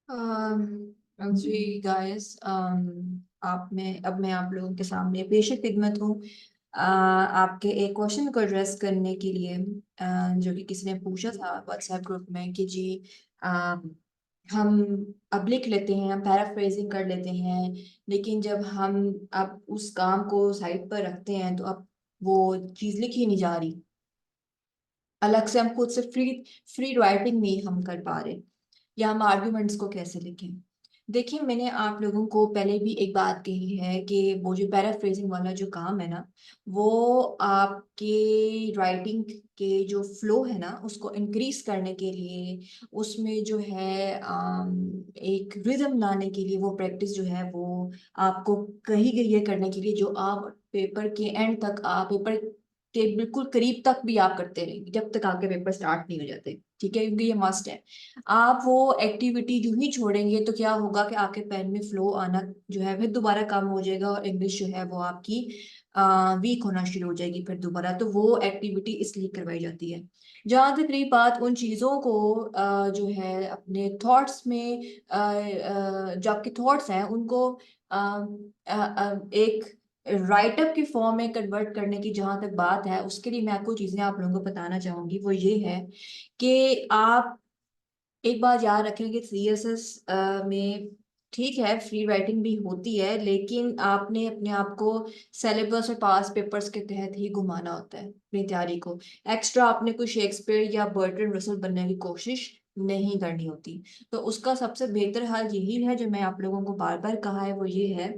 जी guys, अब मैं आप लोगों के सामने पेश खिदमत हूँ। आपके एक क्वेश्चन को एड्रेस करने के लिए, जो कि किसी ने पूछा था व्हाट्सएप ग्रुप में कि जी, हम अब लिख लेते हैं, हम पैराफ्रेजिंग कर लेते हैं, लेकिन जब हम अब उस काम को साइड पर रखते हैं तो अब वो चीज़ लिखी नहीं जा रही। अलग से हम खुद से फ्री फ्री राइटिंग नहीं हम कर पा रहे, या हम आर्ग्यूमेंट्स को कैसे लिखें। देखिए, मैंने आप लोगों को पहले भी एक बात कही है कि वो जो पैराफ्रेजिंग वाला जो काम है ना, वो आपके राइटिंग के जो फ्लो है ना उसको इंक्रीज करने के लिए, उसमें जो है एक रिदम लाने के लिए, वो प्रैक्टिस जो है वो आपको कही गई है करने के लिए, जो आप पेपर के एंड तक, आप पेपर के बिल्कुल करीब तक भी आप करते रहेंगे जब तक आपके पेपर स्टार्ट नहीं हो जाते। ठीक है, क्योंकि ये मस्ट है। आप वो एक्टिविटी जो ही छोड़ेंगे तो क्या होगा कि आपके पेन में फ्लो आना जो है फिर दोबारा कम हो जाएगा, और इंग्लिश जो है वो आपकी वीक होना शुरू हो जाएगी फिर दोबारा। तो वो एक्टिविटी इसलिए करवाई जाती है। जहाँ तक रही बात उन चीज़ों को जो है अपने थॉट्स में, जो आपके थॉट्स हैं उनको एक राइटअप की फॉर्म में कन्वर्ट करने की, जहां तक बात है, उसके लिए मैं आपको चीजें आप लोगों को बताना चाहूंगी। वो ये है कि आप एक बात याद रखें कि सीएसएस में ठीक है, फ्री राइटिंग भी होती है, लेकिन आपने अपने आप को सिलेबस और पास पेपर्स के तहत ही घुमाना होता है अपनी तैयारी को। एक्स्ट्रा आपने कोई शेक्सपियर या बर्ट्रैंड रसल बनने की कोशिश नहीं करनी होती। तो उसका सबसे बेहतर हाल यही है, जो मैं आप लोगों को बार बार कहा है, वो ये है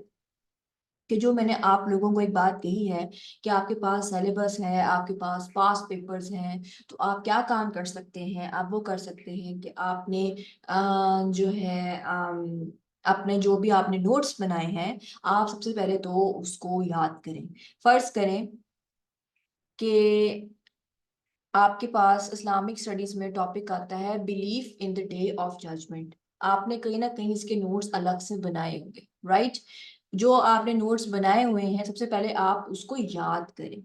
कि जो मैंने आप लोगों को एक बात कही है कि आपके पास सिलेबस है, आपके पास पास पेपर्स हैं, तो आप क्या काम कर सकते हैं, आप वो कर सकते हैं कि आपने जो है अपने जो भी आपने नोट्स बनाए हैं, आप सबसे पहले तो उसको याद करें। फर्ज करें कि आपके पास इस्लामिक स्टडीज में टॉपिक आता है belief in the day of judgement. आपने कहीं ना कहीं इसके नोट्स अलग से बनाए होंगे, राइट? जो आपने नोट्स बनाए हुए हैं, सबसे पहले आप उसको याद करें।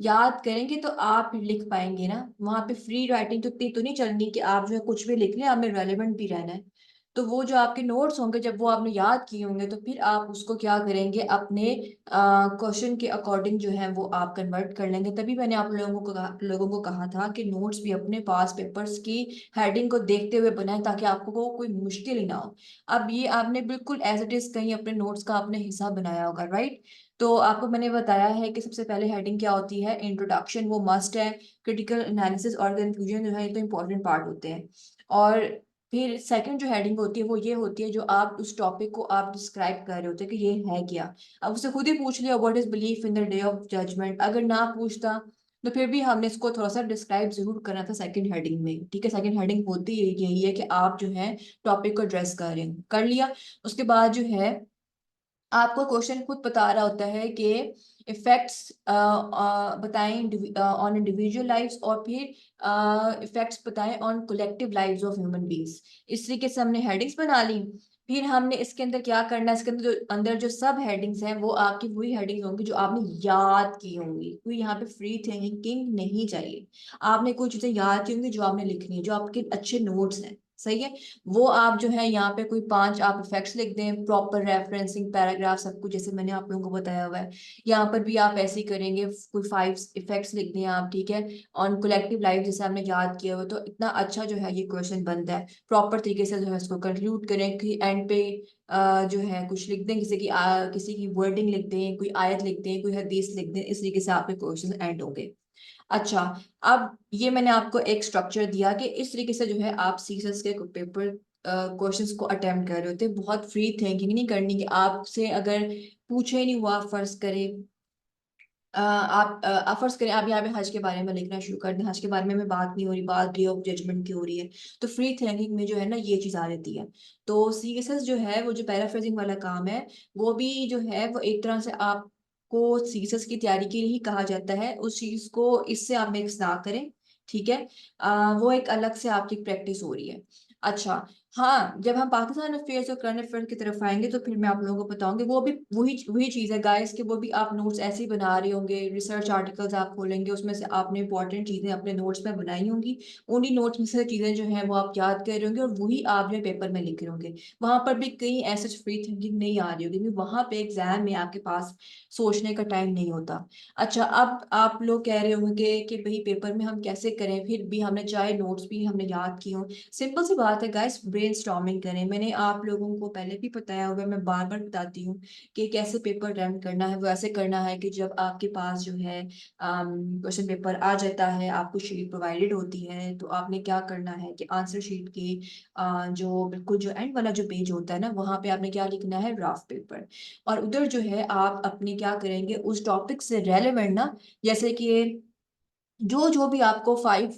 याद करेंगे तो आप लिख पाएंगे ना। वहां पे फ्री राइटिंग तो इतनी तो नहीं चलनी कि आप जो है कुछ भी लिख लें, हमें रेलेवेंट भी रहना है। तो वो जो आपके नोट्स होंगे, जब वो आपने याद किए होंगे, तो फिर आप उसको क्या करेंगे, अपने क्वेश्चन के अकॉर्डिंग जो है वो आप कन्वर्ट कर लेंगे। तभी मैंने आप लोगों को कहा था कि नोट्स भी अपने पास पेपर्स की हेडिंग को देखते हुए बनाएं, ताकि आपको वो कोई मुश्किल ही ना हो। अब ये आपने बिल्कुल एज इट इज कहीं अपने नोट्स का आपने हिस्सा बनाया होगा, राइट? तो आपको मैंने बताया है कि सबसे पहले हेडिंग क्या होती है, इंट्रोडक्शन, वो मस्ट है। क्रिटिकल एनालिसिस और कंक्लूजन जो है, ये तो इंपॉर्टेंट पार्ट होते हैं। और फिर सेकंड जो हेडिंग होती है वो ये होती है, जो आप उस टॉपिक को आप डिस्क्राइब कर रहे होते हैं कि ये है क्या। अब उससे खुद ही पूछ लिया what is belief in the day of judgement, अगर ना पूछता तो फिर भी हमने इसको थोड़ा सा डिस्क्राइब जरूर करना था सेकंड हेडिंग में। ठीक है, सेकंड हेडिंग होती यही है कि आप जो है टॉपिक को एड्रेस कर रहे हैं, कर लिया। उसके बाद जो है आपको क्वेश्चन खुद बता रहा होता है कि इफेक्ट्स बताएं ऑन इंडिविजुअल लाइव्स, और फिर इफेक्ट्स बताएं on collective lives of human beings. इस तरीके से हमने हेडिंग्स बना ली। फिर हमने इसके अंदर क्या करना है, इसके अंदर जो सब हेडिंग्स हैं वो आपकी वही हेडिंग्स होंगी जो आपने याद की होंगी। कोई यहाँ पे फ्री थिंकिंग नहीं चाहिए। आपने कोई चीजें याद की होंगी जो आपने लिखनी है, जो आपके अच्छे नोट्स हैं, सही है। वो आप जो है यहाँ पे कोई 5 आप इफेक्ट्स लिख दें, प्रॉपर रेफरेंसिंग पैराग्राफ सब कुछ, जैसे मैंने आप लोगों को बताया हुआ है। यहाँ पर भी आप ऐसे ही करेंगे, कोई 5 इफेक्ट्स लिख दें आप, ठीक है, ऑन कलेक्टिव लाइफ, जैसे हमने याद किया हुआ। तो इतना अच्छा जो है ये क्वेश्चन बनता है। प्रॉपर तरीके से जो है इसको कंक्लूड करें कि एंड पे जो है कुछ लिख दें, किसी की वर्डिंग लिख दें, कोई आयत लिख दें, कोई हदीस लिख दें। इस तरीके से आपके क्वेश्चन एंड होंगे। अच्छा, अब ये मैंने आपको एक स्ट्रक्चर दिया कि इस तरीके से जो है आप सीसस के पेपर क्वेश्चंस को अटेम्प्ट कर रहे होते हैं। बहुत फ्री थिंकिंग नहीं करनी कि आपसे अगर पूछे ही नहीं हुआ, फर्ज करें आप फर्ज करें आप यहाँ पे हज के बारे में लिखना शुरू कर दें, हज के बारे में बात नहीं हो रही, बात डे ऑफ जजमेंट की हो रही है। तो फ्री थिंकिंग में जो है ना ये चीज आ जाती है। तो सीएसएस जो है, वो जो पैराफ्रेजिंग वाला काम है, वो भी जो है वो एक तरह से आपको सीएसएस की तैयारी के लिए ही कहा जाता है। उस चीज को इससे आप मिक्स ना करें, ठीक है। वो एक अलग से आपकी प्रैक्टिस हो रही है। अच्छा, हाँ, जब हम पाकिस्तान अफेयर्स और करंट अफेयर्स की तरफ आएंगे तो फिर मैं आप लोगों को बताऊंगी, वो भी वही वही चीज़ है गाइस कि वो भी आप नोट्स ऐसे ही बना रहे होंगे, रिसर्च आर्टिकल्स आप खोलेंगे, उसमें से आपने इंपॉर्टेंट चीज़ें अपने नोट्स में बनाई होंगी, उन्हीं नोट्स में से चीज़ें जो हैं वो आप याद कर रहे होंगे और वही आप जो पेपर में लिख रहे होंगे। वहां पर भी कहीं ऐसे फ्री थिंकिंग नहीं आ रही होगी, क्योंकि वहां पे एग्जाम में आपके पास सोचने का टाइम नहीं होता। अच्छा, अब आप लोग कह रहे होंगे कि भाई पेपर में हम कैसे करें, फिर भी हमने चाहे नोट्स भी हमने याद किए हों। सिंपल सी बात है गाइस, ब्रेनस्टॉर्मिंग करें। मैंने आप लोगों को पहले भी बताया हुआ है, मैं बार बार बताती हूँ कि कैसे पेपर रन करना है। वो ऐसे करना है कि जब आपके पास जो है क्वेश्चन पेपर आ जाता है, आपको शीट प्रोवाइडेड होती है, तो आपने क्या करना है कि आंसर शीट के जो बिल्कुल जो एंड वाला जो पेज होता है ना, वहां पे आपने क्या लिखना है, रफ पेपर। और उधर जो है आप अपने क्या करेंगे, उस टॉपिक से रेलेवेंट ना, जैसे कि जो जो भी आपको 5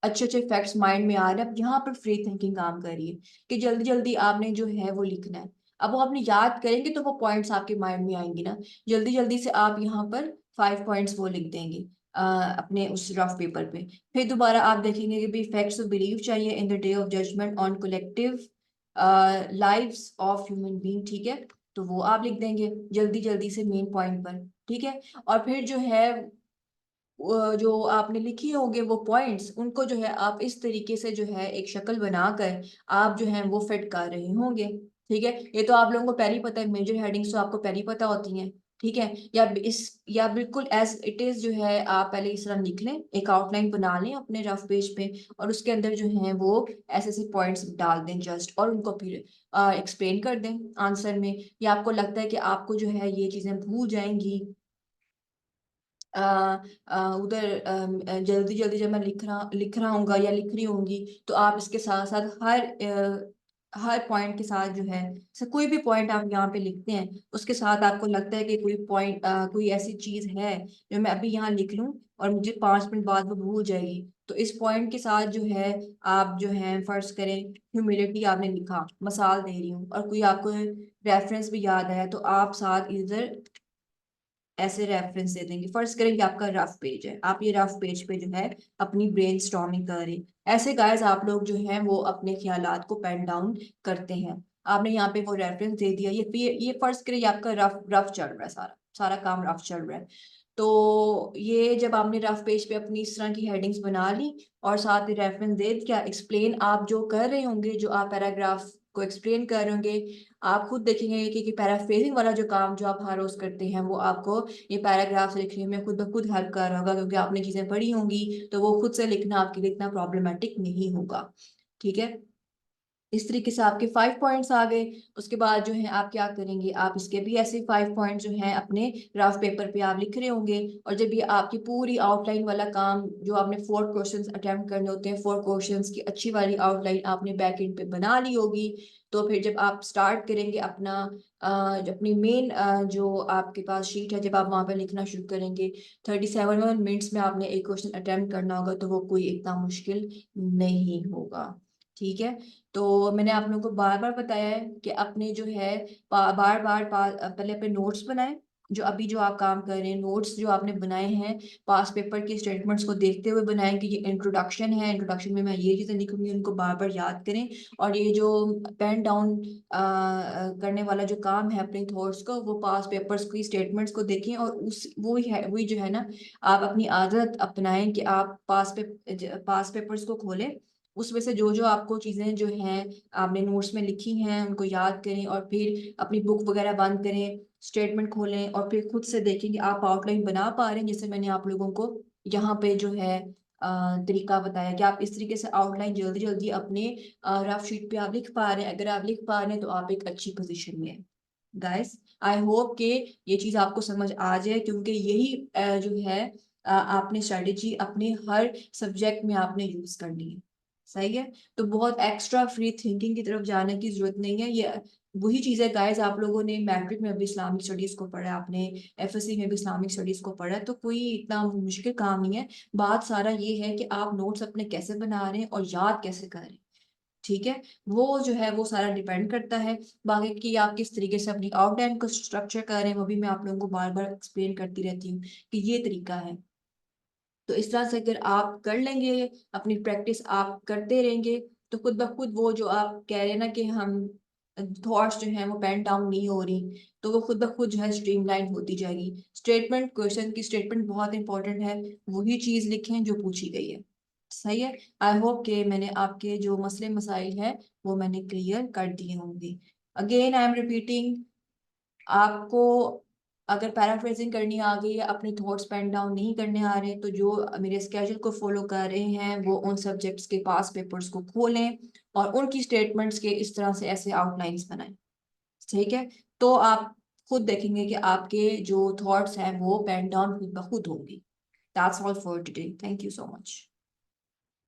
अच्छे अच्छे फैक्ट्स माइंड में आ रहे हैं, अब यहाँ पर फ्री थिंकिंग काम कर रही है कि जल्दी जल्दी आपने जो है वो लिखना है। अब वो आपने याद करेंगे तो वो पॉइंट्स आपके माइंड में आएंगे ना, जल्दी जल्दी से आप यहाँ पर 5 पॉइंट्स वो लिख देंगे अपने उस रफ पेपर पे। फिर दोबारा आप देखेंगे कि भी फैक्ट्स ऑफ बिलीव चाहिए in the day of judgement on collective lives of human being, ठीक है, तो वो आप लिख देंगे जल्दी जल्दी से मेन पॉइंट पर, ठीक है। और फिर जो है जो आपने लिखी होंगे वो पॉइंट्स, उनको जो है आप इस तरीके से जो है एक शक्ल बनाकर आप जो है वो फिट कर रहे होंगे, ठीक है। ये तो आप लोगों को पहले ही पता है, मेजर हेडिंग्स तो आपको पहले ही पता होती हैं, ठीक है। या बिल्कुल एज इट इज जो है आप पहले इस तरह लिख लें, एक आउटलाइन बना लें अपने रफ पेज पे, और उसके अंदर जो है वो ऐसे ऐसे पॉइंट्स डाल दें जस्ट, और उनको फिर एक्सप्लेन कर दें आंसर में। या आपको लगता है कि आपको जो है ये चीजें भूल जाएंगी उधर जल्दी जल्दी जब मैं लिख रहा हूँगा या लिख रही होंगी, तो आप इसके साथ साथ हर पॉइंट के साथ जो है, से कोई भी पॉइंट आप यहाँ पे लिखते हैं, उसके साथ आपको लगता है कि कोई पॉइंट कोई ऐसी चीज है जो मैं अभी यहाँ लिख लूँ और मुझे 5 मिनट बाद वो भूल जाएगी, तो इस पॉइंट के साथ जो है आप जो है फर्ज करें ह्यूमिलिटी आपने लिखा, मिसाल दे रही हूँ, और कोई आपको रेफरेंस भी याद आया, तो आप साथ इधर ऐसे रेफरेंस दे देंगे। फर्ज करें कि आपका रफ पेज है, आप ये रफ पेज पे जो है अपनी ब्रेन स्टॉर्मिंग करें। ऐसे गाइस आप लोग जो हैं वो अपने ख्यालात को पेन डाउन करते हैं। आपने यहाँ पे वो रेफरेंस दे दिया, ये फर्ज करें ये आपका रफ रफ चल रहा है, सारा सारा काम रफ चल रहा है। तो ये जब आपने रफ पेज पे अपनी इस तरह की हेडिंग्स बना ली और साथ ही रेफरेंस दे दिया, एक्सप्लेन आप जो कर रहे होंगे, जो आप पैराग्राफ को एक्सप्लेन कर रहे होंगे, आप खुद देखेंगे कि पैराफ्रेजिंग वाला जो काम जो आप हर रोज करते हैं वो आपको ये पैराग्राफ लिखने में खुद ब खुद हेल्प कर रहा होगा, क्योंकि आपने चीजें पढ़ी होंगी, तो वो खुद से लिखना आपके लिए इतना प्रॉब्लमेटिक नहीं होगा, ठीक है। इस तरीके से आपके 5 पॉइंट्स आ गए। उसके बाद जो है आप क्या करेंगे, आप इसके भी ऐसे 5 पॉइंट जो हैं अपने रफ पेपर पे आप लिख रहे होंगे, और जब ये आपकी पूरी आउटलाइन वाला काम जो आपने 4 क्वेश्चंस अटेम्प्ट करने होते हैं, 4 क्वेश्चंस की अच्छी वाली आउटलाइन आपने बैक एंड पे बना ली होगी, तो फिर जब आप स्टार्ट करेंगे अपना अपनी मेन जो आपके पास शीट है, जब आप वहां पर लिखना शुरू करेंगे, 37 मिनट्स में आपने एक क्वेश्चन अटेम्प्ट करना होगा, तो वो कोई इतना मुश्किल नहीं होगा, ठीक है। तो मैंने आप लोगों को बार बार बताया है कि अपने जो है बार बार पहले अपने नोट्स बनाएं, जो अभी जो आप काम कर रहे हैं, नोट्स जो आपने बनाए हैं पास पेपर के स्टेटमेंट्स को देखते हुए बनाएं कि ये इंट्रोडक्शन है, इंट्रोडक्शन में मैं ये चीजें लिखूंगी, उनको बार बार याद करें। और ये जो पेन डाउन करने वाला जो काम है अपने थॉट्स को, वो पास पेपर्स की स्टेटमेंट्स को देखें, और उस वही जो है ना, आप अपनी आदत अपनाएं कि आप पास पेपर्स को खोलें, उसमें से जो जो आपको चीजें जो हैं आपने नोट्स में लिखी हैं उनको याद करें, और फिर अपनी बुक वगैरह बंद करें, स्टेटमेंट खोलें, और फिर खुद से देखें कि आप आउटलाइन बना पा रहे हैं, जैसे मैंने आप लोगों को यहाँ पे जो है तरीका बताया कि आप इस तरीके से आउटलाइन जल्दी जल्दी अपने रफ शीट पे आप लिख पा रहे हैं। अगर आप लिख पा रहे हैं तो आप एक अच्छी पोजीशन में हैं गाइस। आई होप कि ये चीज आपको समझ आ जाए, क्योंकि यही जो है आपने स्ट्रेटेजी अपने हर सब्जेक्ट में आपने यूज करनी है, सही है। तो बहुत एक्स्ट्रा फ्री थिंकिंग की तरफ जाने की जरूरत नहीं है। ये वही चीज है गाइस, आप लोगों ने मैट्रिक में भी इस्लामिक स्टडीज को पढ़ा है, आपने एफएससी में भी इस्लामिक स्टडीज को पढ़ा है, तो कोई इतना मुश्किल काम नहीं है। बात सारा ये है कि आप नोट्स अपने कैसे बना रहे हैं और याद कैसे कर रहे हैं, ठीक है। वो जो है वो सारा डिपेंड करता है। बाकी कि आप किस तरीके से अपनी आउटलाइन को स्ट्रक्चर कर रहे हैं, वो भी मैं आप लोगों को बार बार एक्सप्लेन करती रहती हूँ कि ये तरीका है। तो इस तरह से अगर आप कर लेंगे, अपनी प्रैक्टिस आप करते रहेंगे, तो खुद ब खुद वो जो आप कह रहे हैं ना कि हम थॉट्स जो हैं वो पेन डाउन नहीं हो रही, तो वो खुद ब खुद जो है स्ट्रीमलाइन होती जाएगी। स्टेटमेंट, क्वेश्चन की स्टेटमेंट बहुत इंपॉर्टेंट है, वही चीज लिखें जो पूछी गई है। सही है। आई होप कि मैंने आपके जो मसले मसाइल हैं वो मैंने क्लियर कर दिए होंगे। अगेन आई एम रिपीटिंग, आपको अगर पैराफ्रेजिंग करनी आ गई है, अपने थॉट्स पेन डाउन नहीं करने आ रहे, तो जो मेरे स्केड्यूल को फॉलो कर रहे हैं वो उन सब्जेक्ट्स के पास पेपर्स को खोलें और उनकी स्टेटमेंट्स के इस तरह से ऐसे आउटलाइंस बनाएं। ठीक है। तो आप खुद देखेंगे कि आपके जो थॉट्स हैं वो पेन डाउन खुद ब खुद होंगी। That's all for today, thank you so much.